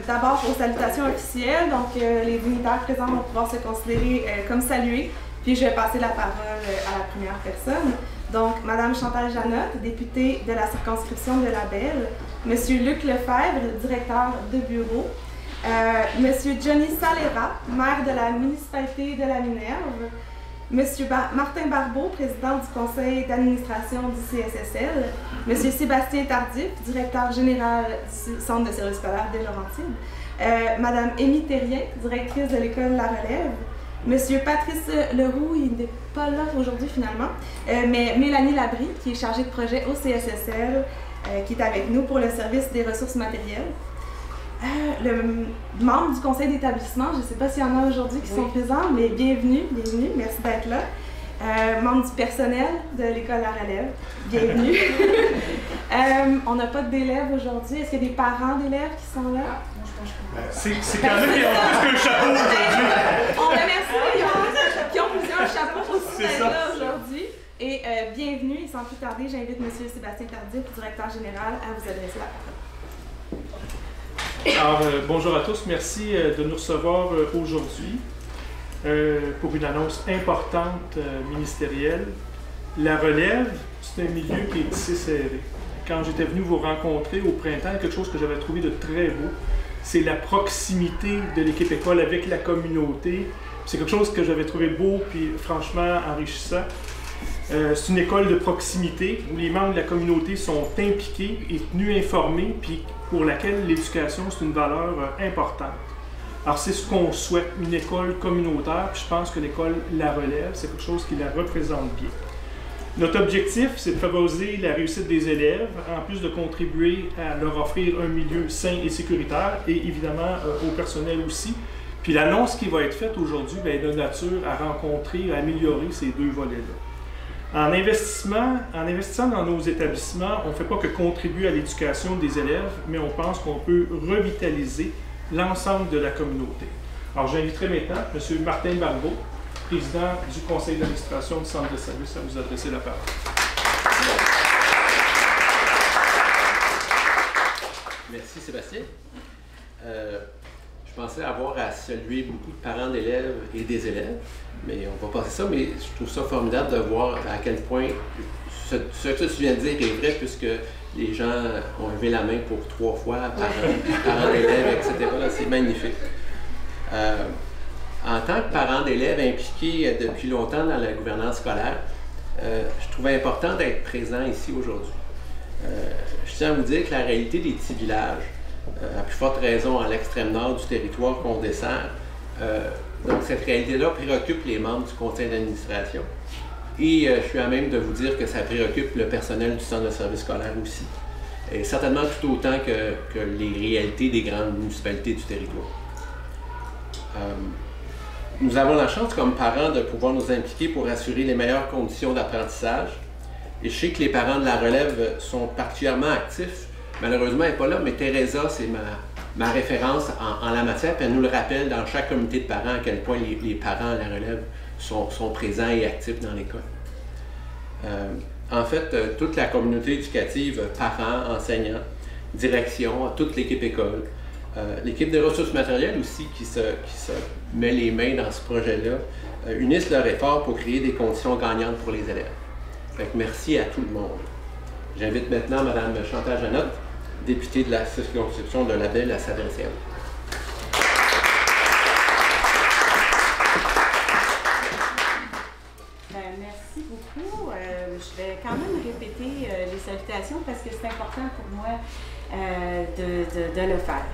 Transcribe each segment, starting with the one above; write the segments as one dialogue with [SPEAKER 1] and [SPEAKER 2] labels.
[SPEAKER 1] D'abord, aux salutations officielles, donc les dignitaires présents vont pouvoir se considérer comme salués, puis je vais passer la parole à la première personne. Donc, Madame Chantal Janotte, députée de la circonscription de Labelle, Monsieur Luc Lefebvre, directeur de bureau, Monsieur Johnny Salera, maire de la municipalité de la Minerve, Monsieur Martin Barbeau, président du conseil d'administration du CSSL, Monsieur Sébastien Tardif, directeur général du centre de service scolaire des Laurentides, Madame Émy Thérien, directrice de l'école La Relève, Monsieur Patrice Leroux, il n'est pas là aujourd'hui finalement, mais Mélanie Labrie, qui est chargée de projet au CSSL, qui est avec nous pour le service des ressources matérielles. Le membre du conseil d'établissement, je ne sais pas s'il y en a aujourd'hui qui sont présents, mais bienvenue, bienvenue, merci d'être là. Membre du personnel de l'école La Relève, bienvenue. On n'a pas d'élèves aujourd'hui. Est-ce qu'il y a des parents d'élèves qui sont là?
[SPEAKER 2] C'est quand même plus qu'un chapeau aujourd'hui.
[SPEAKER 1] On remercie qui ont plusieurs chapeaux aussi d'être là aujourd'hui. Et bienvenue, et sans plus tarder, j'invite M. Sébastien Tardif, directeur général, à vous adresser la parole.
[SPEAKER 2] Alors, bonjour à tous, merci de nous recevoir aujourd'hui pour une annonce importante ministérielle. La Relève, c'est un milieu qui est tissé serré. Quand j'étais venu vous rencontrer au printemps, quelque chose que j'avais trouvé de très beau, c'est la proximité de l'équipe école avec la communauté. C'est quelque chose que j'avais trouvé beau puis franchement enrichissant. C'est une école de proximité où les membres de la communauté sont impliqués et tenus informés, puis pour laquelle l'éducation, c'est une valeur importante. Alors, c'est ce qu'on souhaite, une école communautaire, puis je pense que l'école La Relève, c'est quelque chose qui la représente bien. Notre objectif, c'est de favoriser la réussite des élèves, en plus de contribuer à leur offrir un milieu sain et sécuritaire, et évidemment au personnel aussi. Puis l'annonce qui va être faite aujourd'hui est de nature à rencontrer, à améliorer ces deux volets-là. En investissant dans nos établissements, on ne fait pas que contribuer à l'éducation des élèves, mais on pense qu'on peut revitaliser l'ensemble de la communauté. Alors, j'inviterai maintenant M. Martin Barbeau, président du conseil d'administration du centre de service, à vous adresser la parole.
[SPEAKER 3] Merci Sébastien. Je pensais avoir à saluer beaucoup de parents d'élèves et des élèves, mais on va passer ça, mais je trouve ça formidable de voir à quel point ce que tu viens de dire est vrai, puisque les gens ont levé la main pour 3 fois, parents d'élèves, etc. C'est magnifique. En tant que parent d'élèves impliqué depuis longtemps dans la gouvernance scolaire, je trouvais important d'être présent ici aujourd'hui. Je tiens à vous dire que la réalité des petits villages, à plus forte raison à l'extrême nord du territoire qu'on dessert, donc cette réalité-là préoccupe les membres du conseil d'administration. Et je suis à même de vous dire que ça préoccupe le personnel du centre de service scolaire aussi. Et certainement tout autant que les réalités des grandes municipalités du territoire. Nous avons la chance comme parents de pouvoir nous impliquer pour assurer les meilleures conditions d'apprentissage. Et je sais que les parents de la relève sont particulièrement actifs. Malheureusement, elle n'est pas là, mais Teresa, c'est ma référence en la matière, puis elle nous le rappelle dans chaque comité de parents à quel point les parents à la relève sont présents et actifs dans l'école. En fait, toute la communauté éducative, parents, enseignants, direction, toute l'équipe école, l'équipe de ressources matérielles aussi qui se met les mains dans ce projet-là, unissent leurs efforts pour créer des conditions gagnantes pour les élèves. Fait que merci à tout le monde. J'invite maintenant Mme Chantal Janotte, députée de la circonscription de Labelle, à s'adresser à vous.
[SPEAKER 4] Merci beaucoup. Je vais quand même répéter les salutations parce que c'est important pour moi de le faire.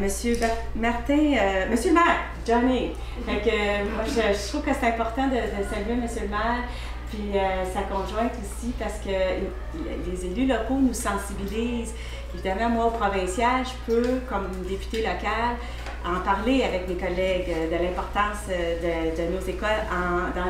[SPEAKER 4] Monsieur le maire, Johnny. Fait que, moi, je trouve que c'est important de saluer Monsieur le maire, puis sa conjointe aussi, parce que les élus locaux nous sensibilisent. Évidemment, moi, au provincial, je peux, comme députée locale, en parler avec mes collègues de l'importance de nos écoles dans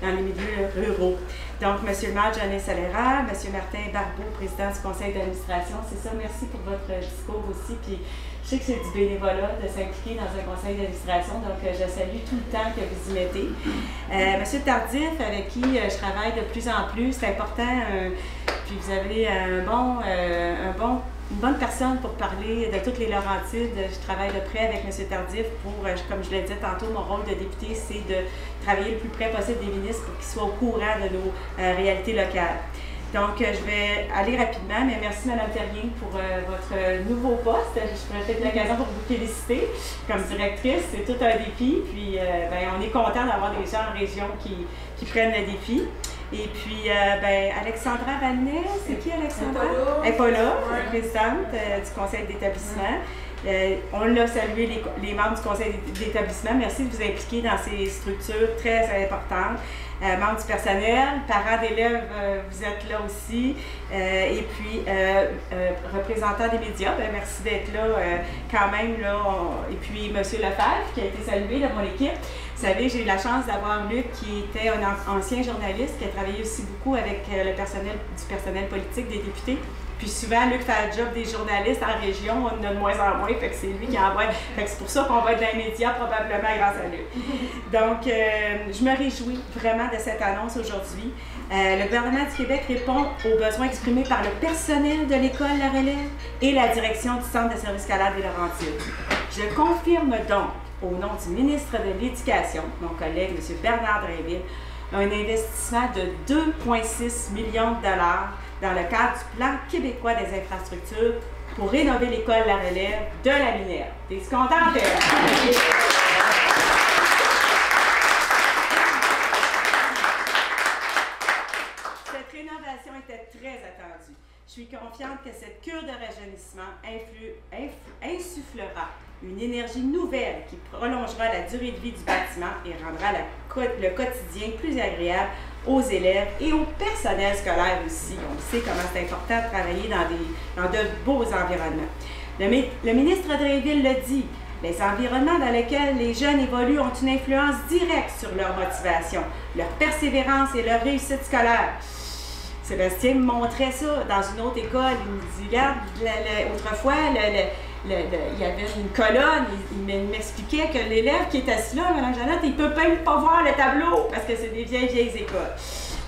[SPEAKER 4] les milieux ruraux. Donc, M. le maire Johnny Salera, M. Martin Barbeau, président du conseil d'administration, c'est ça, merci pour votre discours aussi. Puis, je sais que c'est du bénévolat de s'impliquer dans un conseil d'administration, donc je salue tout le temps que vous y mettez. M. Tardif, avec qui je travaille de plus en plus, c'est important, puis vous avez un bon bonne personne pour parler de toutes les Laurentides. Je travaille de près avec M. Tardif pour, comme je l'ai dit tantôt, mon rôle de député, c'est de travailler le plus près possible des ministres pour qu'ils soient au courant de nos réalités locales. Donc, je vais aller rapidement, mais merci Mme Terrien pour votre nouveau poste. Je pourrais peut-être l'occasion pour vous féliciter comme directrice. C'est tout un défi. Puis, on est content d'avoir des gens en région qui prennent le défi. Et puis, Alexandra Valnet, c'est qui Alexandra? Elle n'est pas là, présidente du conseil d'établissement. On l'a salué, les membres du conseil d'établissement. Merci de vous impliquer dans ces structures très importantes. Membres du personnel, parents d'élèves, vous êtes là aussi. Et puis, représentants des médias, merci d'être là quand même. Là, et puis, M. Lefebvre, qui a été salué de mon équipe. Vous savez, j'ai eu la chance d'avoir Luc, qui était un ancien journaliste, qui a travaillé aussi beaucoup avec le personnel politique des députés. Puis souvent, Luc fait le job des journalistes en région, on en a de moins en moins, fait que c'est lui qui envoie. Fait que c'est pour ça qu'on va être dans les médias probablement grâce à Luc. Donc, je me réjouis vraiment de cette annonce aujourd'hui. Le gouvernement du Québec répond aux besoins exprimés par le personnel de l'école La Relève et la direction du Centre de services scolaires des Laurentides. Je confirme donc, au nom du ministre de l'Éducation, mon collègue M. Bernard Drainville, un investissement de 2,6 millions de dollars dans le cadre du plan québécois des infrastructures pour rénover l'école La Relève de la Minerve. T'es contente? Cette rénovation était très attendue. Je suis confiante que cette cure de rajeunissement insufflera une énergie nouvelle qui prolongera la durée de vie du bâtiment et rendra le quotidien plus agréable aux élèves et au personnel scolaire aussi. On sait comment c'est important de travailler dans de beaux environnements. Le ministre Drainville le dit, les environnements dans lesquels les jeunes évoluent ont une influence directe sur leur motivation, leur persévérance et leur réussite scolaire. Sébastien me montrait ça dans une autre école. Il me dit, regarde, autrefois, il y avait une colonne, il m'expliquait que l'élève qui est assis là, Mme Jeannette, il ne peut même pas voir le tableau parce que c'est des vieilles écoles.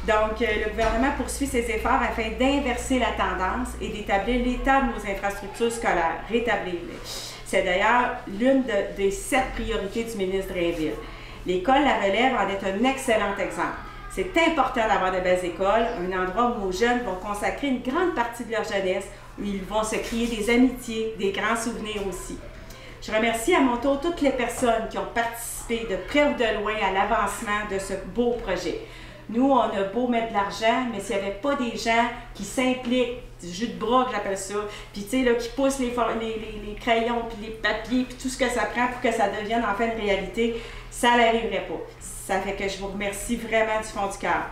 [SPEAKER 4] Donc, le gouvernement poursuit ses efforts afin d'inverser la tendance et d'établir l'état de nos infrastructures scolaires, rétablir-les. C'est d'ailleurs l'une des 7 priorités du ministre Drainville. L'école La Relève en est un excellent exemple. C'est important d'avoir de belles écoles, un endroit où nos jeunes vont consacrer une grande partie de leur jeunesse, où ils vont se créer des amitiés, des grands souvenirs aussi. Je remercie à mon tour toutes les personnes qui ont participé de près ou de loin à l'avancement de ce beau projet. Nous, on a beau mettre de l'argent, mais s'il n'y avait pas des gens qui s'impliquent, du jus de bras que j'appelle ça, puis tu sais, là, qui poussent les crayons, puis les papiers, puis tout ce que ça prend pour que ça devienne enfin une réalité, ça n'arriverait pas. Ça fait que je vous remercie vraiment du fond du cœur.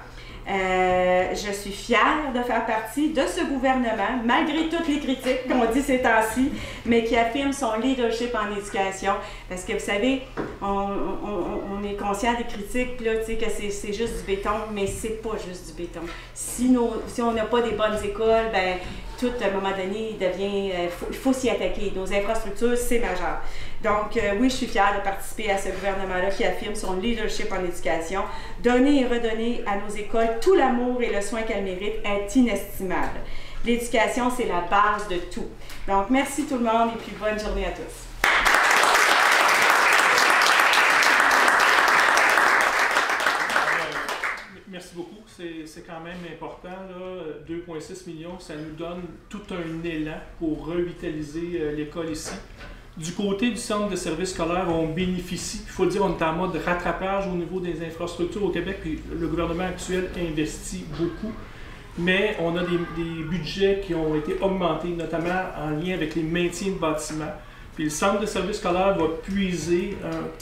[SPEAKER 4] Je suis fière de faire partie de ce gouvernement, malgré toutes les critiques qu'on dit ces temps-ci, mais qui affirme son leadership en éducation. Parce que vous savez, on est conscient des critiques, là, que c'est juste du béton, mais c'est pas juste du béton. Si on n'a pas des bonnes écoles, ben tout, à un moment donné, il faut s'y attaquer. Nos infrastructures, c'est majeur. Donc, oui, je suis fière de participer à ce gouvernement-là qui affirme son leadership en éducation. Donner et redonner à nos écoles tout l'amour et le soin qu'elles méritent est inestimable. L'éducation, c'est la base de tout. Donc, merci tout le monde et puis bonne journée à tous.
[SPEAKER 2] Merci beaucoup. C'est quand même important. 2,6 millions, ça nous donne tout un élan pour revitaliser l'école ici. Du côté du centre de services scolaires, on bénéficie, il faut le dire, on est en mode rattrapage au niveau des infrastructures au Québec, puis le gouvernement actuel investit beaucoup, mais on a des budgets qui ont été augmentés, notamment en lien avec les maintiens de bâtiments. Puis le centre de services scolaires va puiser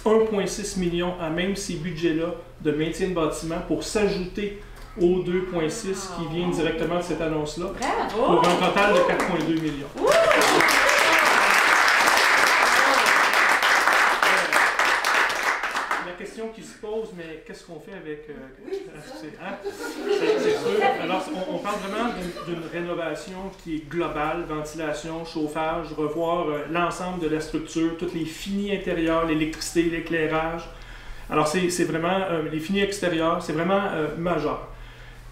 [SPEAKER 2] 1,6 million à même ces budgets-là de maintien de bâtiments pour s'ajouter aux 2,6 qui viennent directement de cette annonce-là, pour un total de 4,2 millions. La question qui se pose, mais qu'est-ce qu'on fait avec... c'est sûr. Alors, on parle vraiment d'une rénovation qui est globale, ventilation, chauffage, revoir l'ensemble de la structure, tous les finis intérieurs, l'électricité, l'éclairage. Alors, c'est vraiment... les finis extérieurs, c'est vraiment majeur.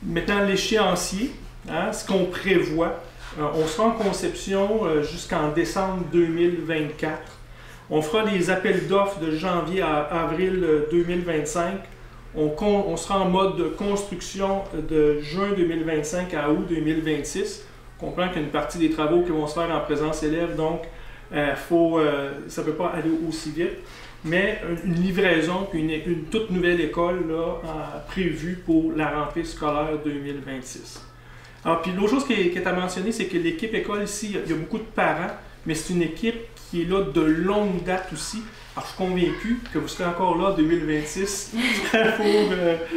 [SPEAKER 2] Maintenant, l'échéancier, ce qu'on prévoit, On sera en conception jusqu'en décembre 2024. On fera les appels d'offres de janvier à avril 2025. On sera en mode de construction de juin 2025 à août 2026. On comprend qu'il y a une partie des travaux qui vont se faire en présence élève, donc ça ne peut pas aller aussi vite. Mais une livraison, puis une toute nouvelle école là, prévue pour la rentrée scolaire 2026. Alors, puis l'autre chose qui est à mentionner, c'est que l'équipe école ici, il y a beaucoup de parents, mais c'est une équipe qui est là de longue date aussi. Alors, je suis convaincu que vous serez encore là en 2026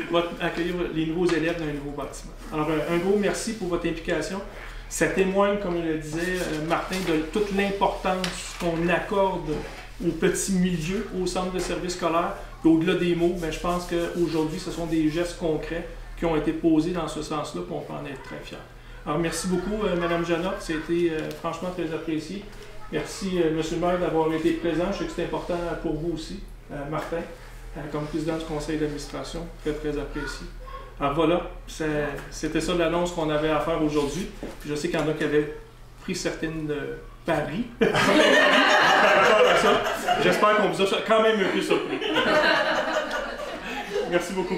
[SPEAKER 2] pour accueillir les nouveaux élèves dans un nouveau bâtiment. Alors, un gros merci pour votre implication. Ça témoigne, comme le disait Martin, de toute l'importance qu'on accorde au petit milieu, au centre de service scolaire. Puis au-delà des mots, ben, je pense qu'aujourd'hui, ce sont des gestes concrets qui ont été posés dans ce sens-là, puis on peut en être très fiers. Alors, merci beaucoup, Mme Janotte. Ça a été franchement très apprécié. Merci, M. le maire, d'avoir été présent. Je sais que c'est important pour vous aussi, Martin, comme président du conseil d'administration. Très, très apprécié. Alors voilà, c'était ça l'annonce qu'on avait à faire aujourd'hui. Je sais qu'il y en a qui avaient pris certaines paris par rapport à ça. J'espère qu'on vous a quand même un peu surpris. Merci beaucoup.